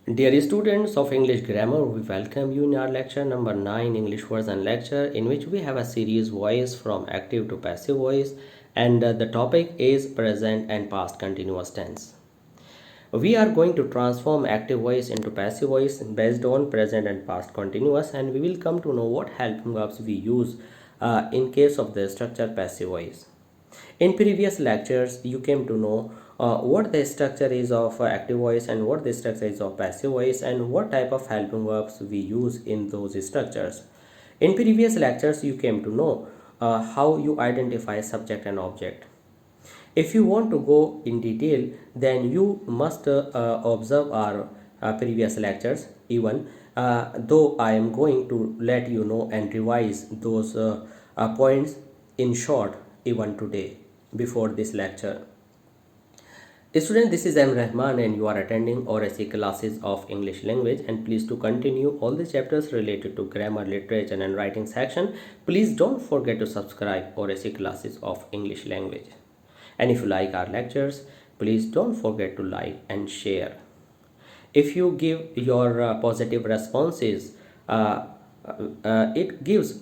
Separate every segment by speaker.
Speaker 1: Dear students of English Grammar, we welcome you in our lecture number 9 English Words and Lecture, in which we have a series voice from active to passive voice, and the topic is present and past continuous tense. We are going to transform active voice into passive voice based on present and past continuous, and we will come to know what helping verbs we use in case of the structure passive voice. In previous lectures, you came to know what the structure is of active voice and what the structure is of passive voice and what type of helping verbs we use in those structures. In previous lectures, you came to know how you identify subject and object. If you want to go in detail, then you must observe our previous lectures. Even though I am going to let you know and revise those points in short even today before this lecture. Student, this is M. Rahman and you are attending ORSE classes of English language, and please to continue all the chapters related to grammar, literature and writing section. Please don't forget to subscribe ORSE classes of English language. And if you like our lectures, please don't forget to like and share. If you give your positive responses, it gives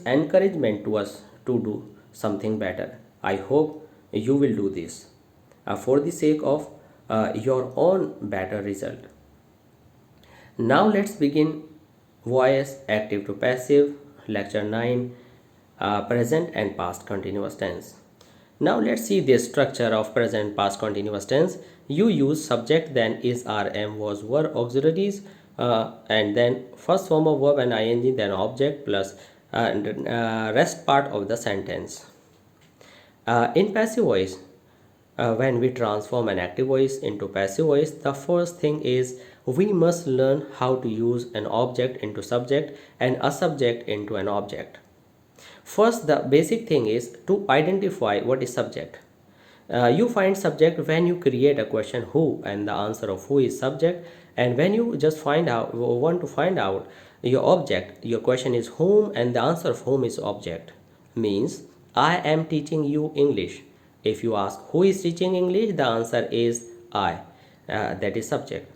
Speaker 1: encouragement to us to do something better. I hope you will do this for the sake of your own better result. Now let's begin voice active to passive, lecture 9, present and past continuous tense. Now let's see the structure of present past continuous tense. You use subject, then is, are, am, was, were, auxiliaries, and then first form of verb and ing, then object plus rest part of the sentence. In passive voice, when we transform an active voice into passive voice, the first thing is we must learn how to use an object into subject and a subject into an object. First, the basic thing is to identify what is subject. You find subject when you create a question who, and the answer of who is subject, and when you just want to find out your object, your question is whom and the answer of whom is object. Means I am teaching you English. If you ask who is teaching English, the answer is I. That is subject.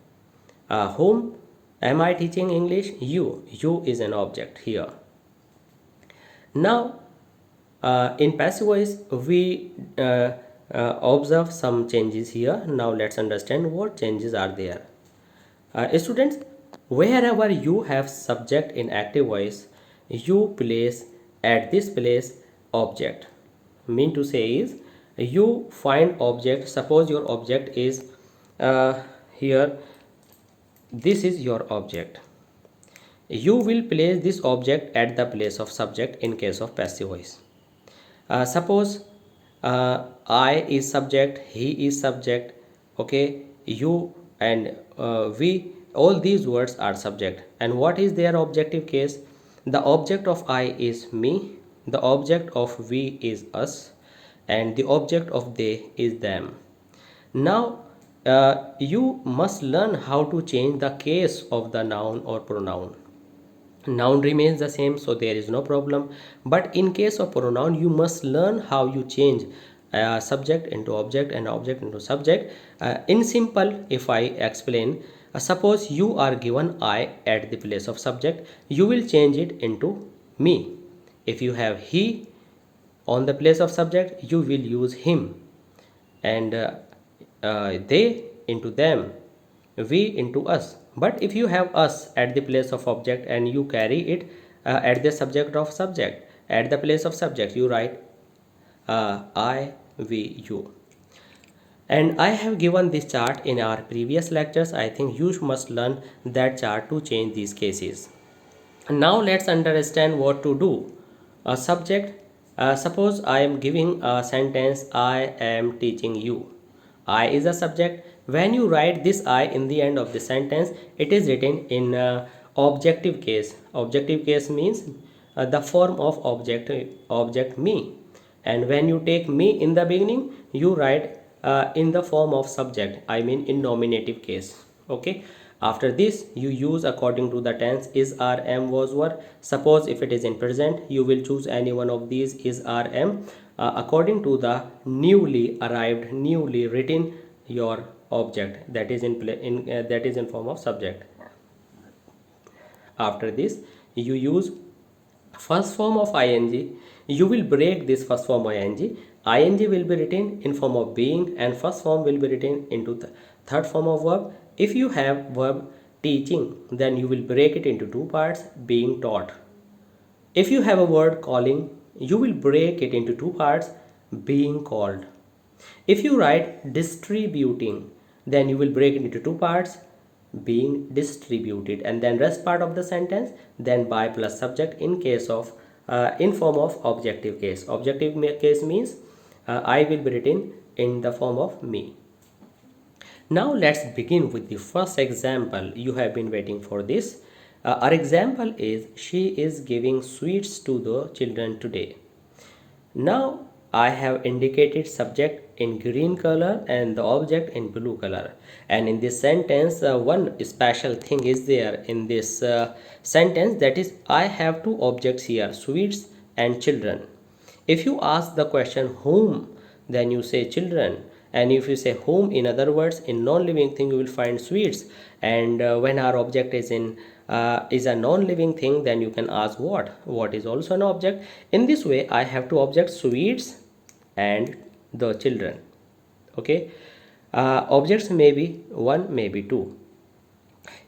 Speaker 1: Whom am I teaching English? You. You is an object here. Now, in passive voice, we observe some changes here. Now, let's understand what changes are there. Students, wherever you have subject in active voice, you place at this place object. Mean to say is you find object. Suppose your object is here. This is your object. You will place this object at the place of subject in case of passive voice. Suppose I is subject, he is subject, okay, you and we, all these words are subject. And what is their objective case? The object of I is me, the object of we is us, and the object of they is them. Now you must learn how to change the case of the noun or pronoun. Noun remains the same, so there is no problem, but in case of pronoun you must learn how you change subject into object and object into subject. In simple, if I explain, suppose you are given I at the place of subject, you will change it into me. If you have he on the place of subject, you will use him, and they into them, we into us. But if you have us at the place of object and you carry it at the subject of subject, at the place of subject you write I, we, you. And I have given this chart in our previous lectures. I think you must learn that chart to change these cases. Now let's understand what to do. A subject, suppose I am giving a sentence, I am teaching you. I is a subject. When you write this I in the end of the sentence, it is written in objective case. Objective case means the form of object me. And when you take me in the beginning, you write in the form of subject, I mean in nominative case. Okay. After this, you use according to the tense is, are, am, was, were. Suppose if it is in present, you will choose any one of these is, are, am according to the newly arrived, newly written your object, that is that is in form of subject. After this, you use first form of ing. You will break this first form ing. Ing will be written in form of being, and first form will be written into the third form of verb. If you have verb teaching, then you will break it into two parts: being taught. If you have a word calling, you will break it into two parts: being called. If you write distributing, then you will break it into two parts: being distributed, and then rest part of the sentence then by plus subject in case of in form of objective case. Objective case means I will be written in the form of me. Now let's begin with the first example. You have been waiting for this. Our example is, she is giving sweets to the children today. Now I have indicated subject in green color and the object in blue color. And in this sentence, one special thing is there in this sentence, that is, I have two objects here, sweets and children. If you ask the question whom, then you say children. And if you say whom, in other words, in non-living thing you will find sweets. And when our object is a non-living thing, then you can ask what is also an object. In this way, I have two objects, sweets and the children. Okay, objects may be one, maybe two.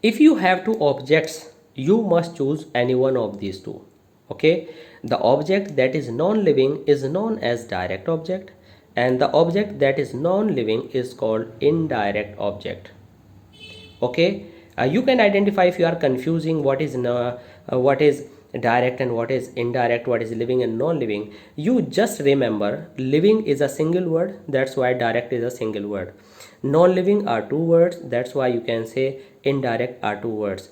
Speaker 1: If you have two objects, you must choose any one of these two. Okay, the object that is non-living is known as direct object, and the object that is non-living is called indirect object. Okay, you can identify if you are confusing what is direct and what is indirect, what is living and non-living. You just remember living is a single word, that's why direct is a single word. Non-living are two words, that's why you can say indirect are two words,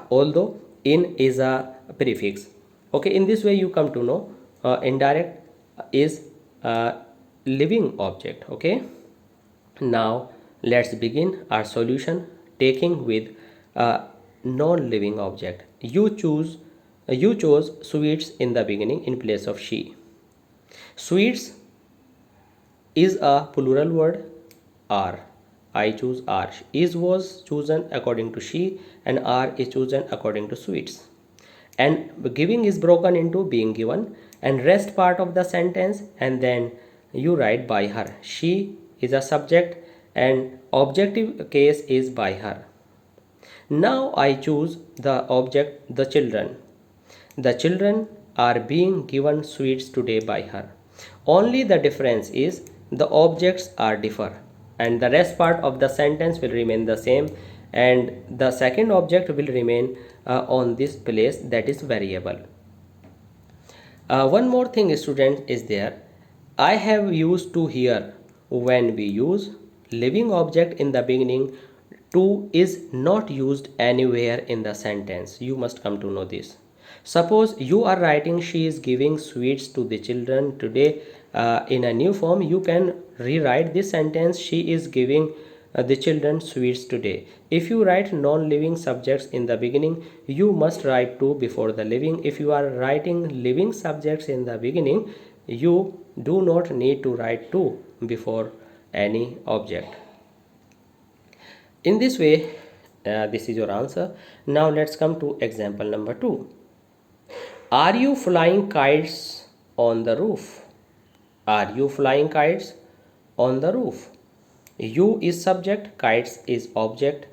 Speaker 1: although in is a prefix. Okay, in this way you come to know indirect is a living object. Okay, now let's begin our solution, taking with a non-living object. You chose sweets in the beginning in place of she. Sweets is a plural word, are. I choose are. Is was chosen according to she, and are is chosen according to sweets. And giving is broken into being given and rest part of the sentence, and then you write by her. She is a subject and objective case is by her. Now I choose the object the children. The children are being given sweets today by her. Only the difference is the objects are differ, and the rest part of the sentence will remain the same, and the second object will remain on this place, that is variable. One more thing, student, is there. I have used to here. When we use living object in the beginning, to is not used anywhere in the sentence. You must come to know this. Suppose you are writing she is giving sweets to the children today in a new form, you can rewrite this sentence, she is giving the children sweets today. If you write non-living subjects in the beginning, you must write to before the living. If you are writing living subjects in the beginning, you do not need to write to before any object. In this way, this is your answer. Now let's come to example number 2. Are you flying kites on the roof? Are you flying kites on the roof? You is subject, kites is object.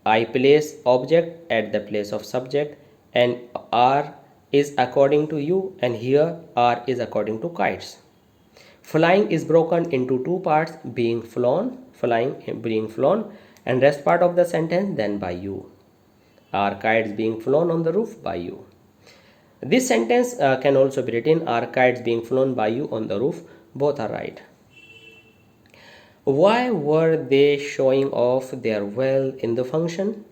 Speaker 1: I place object at the place of subject, and are is according to you, and here are is according to kites. Flying is broken into two parts: being flown, flying, being flown, and rest part of the sentence then by you. Are kites being flown on the roof? By you. This sentence can also be written, are kites being flown by you on the roof? Both are right. Why were they showing off their wealth in the function?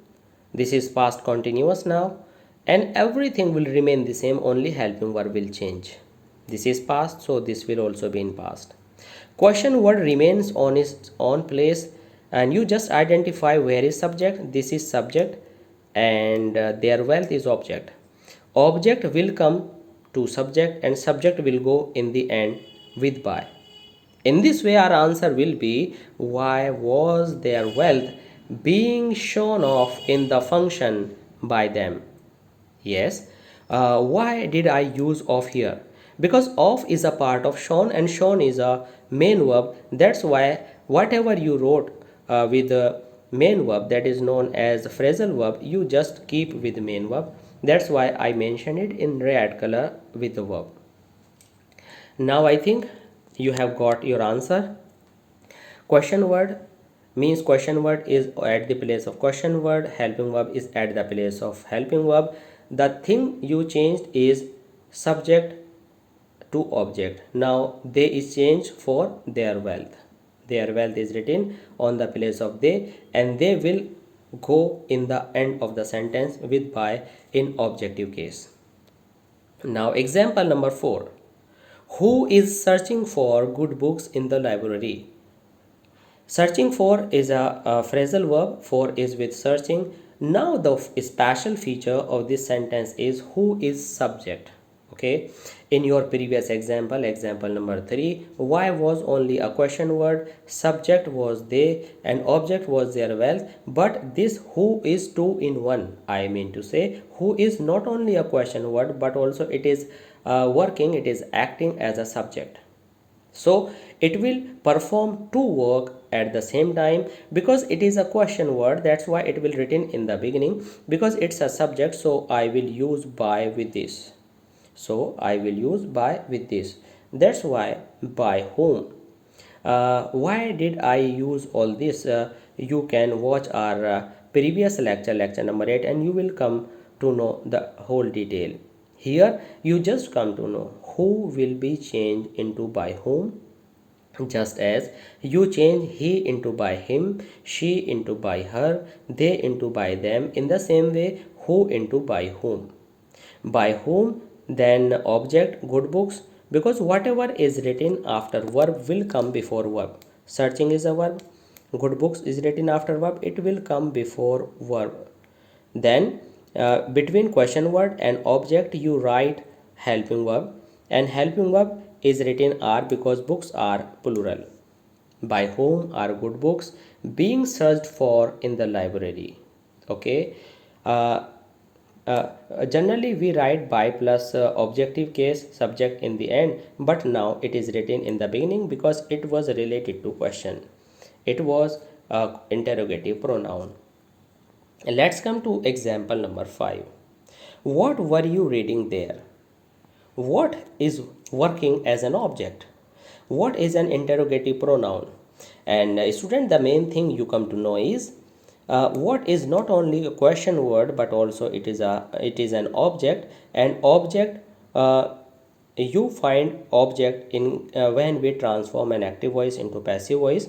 Speaker 1: This is past continuous now, and everything will remain the same, only helping verb will change. This is past, so this will also be in past. Question word remains on its own place, and you just identify where is subject. This is subject, and their wealth is object. Object will come to subject, and subject will go in the end with by. In this way, our answer will be, why was their wealth being shown off in the function by them? Yes. Why did I use of here? Because of is a part of shown and shown is a main verb. That's why whatever you wrote with the main verb, that is known as phrasal verb, you just keep with main verb. That's why I mentioned it in red color with the verb. Now I think you have got your answer. Question word means question word is at the place of question word, helping verb is at the place of helping verb. The thing you changed is subject to object. Now they is changed for their wealth. Their wealth is written on the place of they, and they will go in the end of the sentence with by in objective case. Now example number 4. Who is searching for good books in the library? Searching for is a phrasal verb. For is with searching. Now the special feature of this sentence is who is subject. Okay, in your previous example, example number 3, why was only a question word, subject was they, and object was their wealth. But this who is 2 in 1. I mean to say, who is not only a question word, but also it is working, it is acting as a subject. So it will perform two work at the same time. Because it is a question word, that's why it will written in the beginning. Because it's a subject, so I will use by with this. So I will use by with this. That's why by whom. Why did I use all this? You can watch our previous lecture, lecture number 8, and you will come to know the whole detail. Here you just come to know who will be changed into by whom, just as you change he into by him, she into by her, they into by them. In the same way, who into by whom. By whom, then object good books, because whatever is written after verb will come before verb. Searching is a verb, good books is written after verb, it will come before verb. Then between question word and object you write helping verb, and helping verb is written are because books are plural. By whom are good books being searched for in the library. Okay. uh, Generally we write by plus objective case subject in the end, but now it is written in the beginning because it was related to question. It was interrogative pronoun. Let's come to example number 5. What were you reading there? What is working as an object? What is an interrogative pronoun? And student, the main thing you come to know is what is not only a question word, but also it is an object. And object, you find object in when we transform an active voice into passive voice.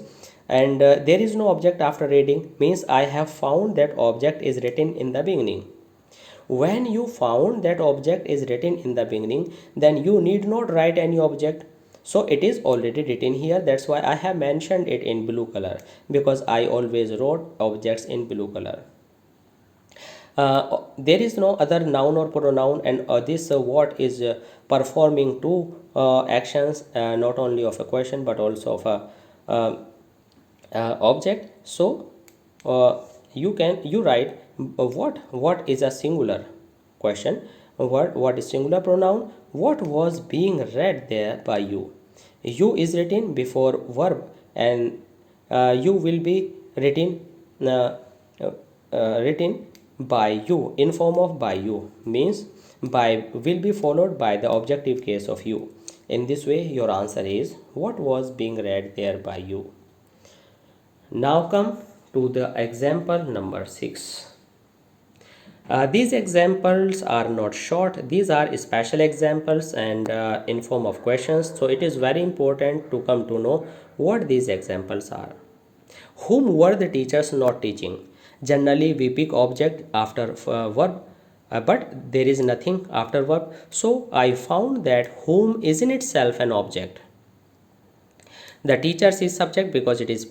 Speaker 1: And there is no object after reading, means I have found that object is written in the beginning. When you found that object is written in the beginning, then you need not write any object. So it is already written here. That's why I have mentioned it in blue color, because I always wrote objects in blue color. There is no other noun or pronoun, and this what is performing two actions, not only of a question but also of a object. So you write what is a singular question, what is singular pronoun, what was being read there by you. You is written before verb, and you will be written written by you in form of by you, means by will be followed by the objective case of you. In this way your answer is what was being read there by you. Now come to the example number 6. These examples are not short, these are special examples and in form of questions. So it is very important to come to know what these examples are. Whom were the teachers not teaching? Generally we pick object after verb, but there is nothing after verb. So I found that whom is in itself an object. The teachers is subject because it is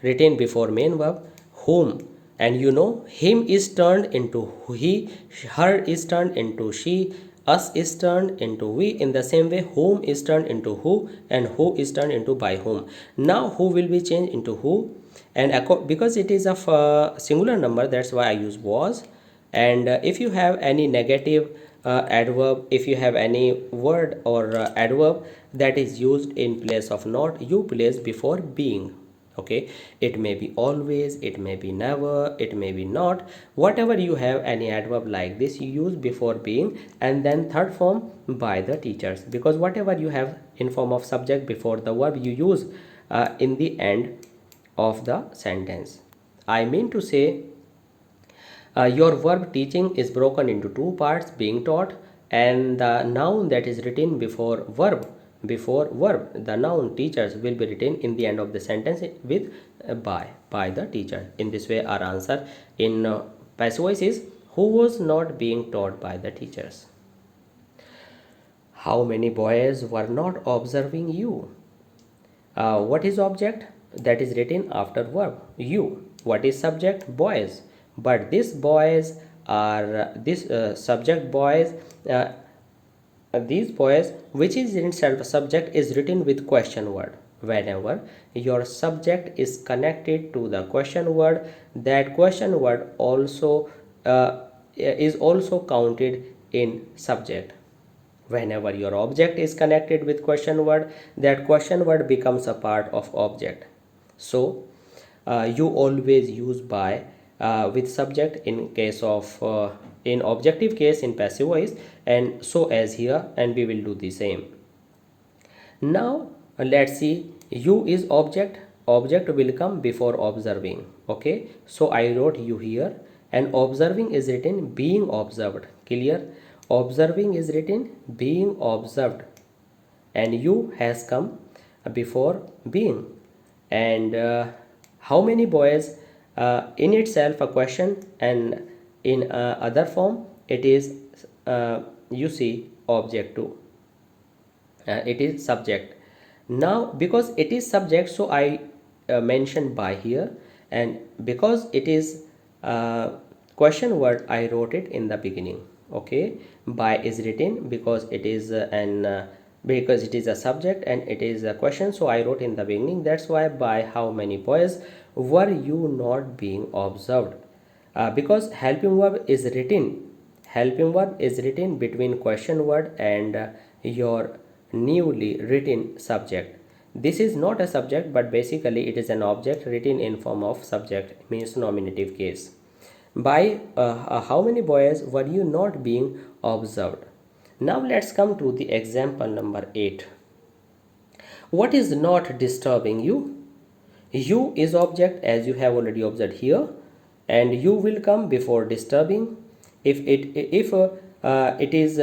Speaker 1: written before main verb. Whom, and you know him is turned into he, her is turned into she, us is turned into we. In the same way, whom is turned into who, and who is turned into by whom. Now who will be changed into who, and because it is of a singular number, that's why I use was. And if you have any negative adverb, if you have any word or adverb that is used in place of not, you place before being. Okay, it may be always, it may be never, it may be not. Whatever you have any adverb like this, you use before being, and then third form by the teachers, because whatever you have in form of subject before the verb, you use in the end of the sentence. I mean to say, your verb teaching is broken into two parts: being taught, and the noun that is written before verb. Before verb, the noun teachers will be written in the end of the sentence with by the teacher. In this way, our answer in passive voice is who was not being taught by the teachers. How many boys were not observing you? What is object? That is written after verb. You. What is subject? Boys. But these boys are this subject boys. These boys, which is in self subject, is written with question word. Whenever your subject is connected to the question word, that question word also is also counted in subject. Whenever your object is connected with question word, that question word becomes a part of object. So you always use by with subject in case of in objective case in passive voice, and so as here, and we will do the same. Now let's see, you is object. Object will come before observing. Okay, so I wrote you here, and observing is written being observed. Clear? Observing is written being observed, and you has come before being. And how many boys, in itself a question, and in other form it is you see object too. It is subject. Now because it is subject, so I mentioned by here, and because it is question word, I wrote it in the beginning. Okay, by is written because it is because it is a subject and it is a question, so I wrote in the beginning. That's why by how many boys were you not being observed. Because helping verb is written, helping verb is written between question word and your newly written subject. This is not a subject, but basically it is an object written in form of subject, means nominative case. By how many boys were you not being observed. Now let's come to the example number 8. What is not disturbing you? You is object, as you have already observed here, and you will come before disturbing. If it is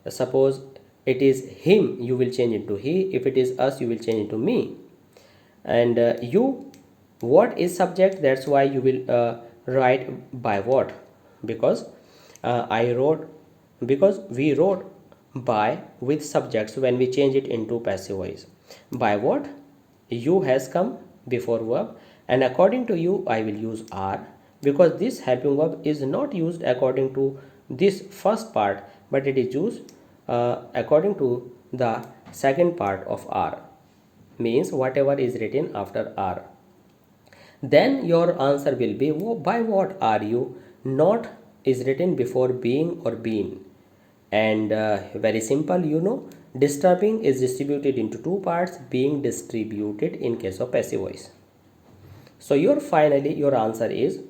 Speaker 1: suppose it is him, you will change it to he. If it is us, you will change it to me. And you, what is subject, that's why you will write by what, because because we wrote by with subjects when we change it into passive voice. By what? You has come before verb, and according to you I will use are, because this helping verb is not used according to this first part, but it is used according to the second part of are, means whatever is written after are. Then your answer will be by what are you not is written before being or been. And very simple, you know, disturbing is distributed into two parts, being distributed in case of passive voice. So your finally your answer is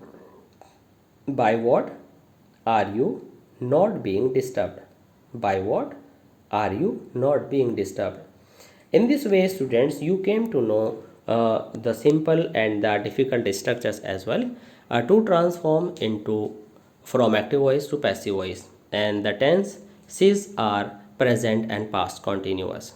Speaker 1: by what are you not being disturbed. By what are you not being disturbed. In this way, students, you came to know the simple and the difficult structures as well to transform into from active voice to passive voice, and the tenses are present and past continuous,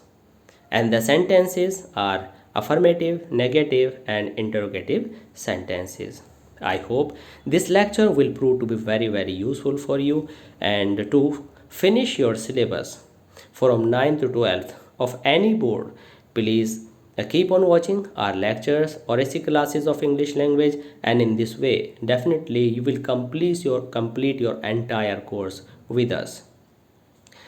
Speaker 1: and the sentences are affirmative, negative, and interrogative sentences. I hope this lecture will prove to be very useful for you, and to finish your syllabus from 9th to 12th of any board, please keep on watching our lectures or AC classes of English language, and in this way definitely you will complete your entire course with us.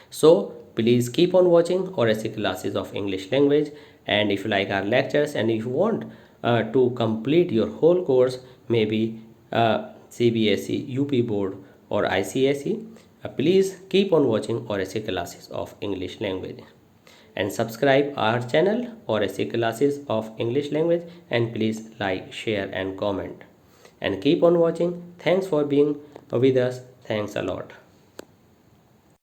Speaker 1: So please keep on watching RSC classes of English language, and if you like our lectures and if you want to complete your whole course, maybe CBSE, UP board or ICSE, please keep on watching RSC classes of English language and subscribe our channel RSC classes of English language, and please like, share and comment and keep on watching. Thanks for being with us. Thanks a lot.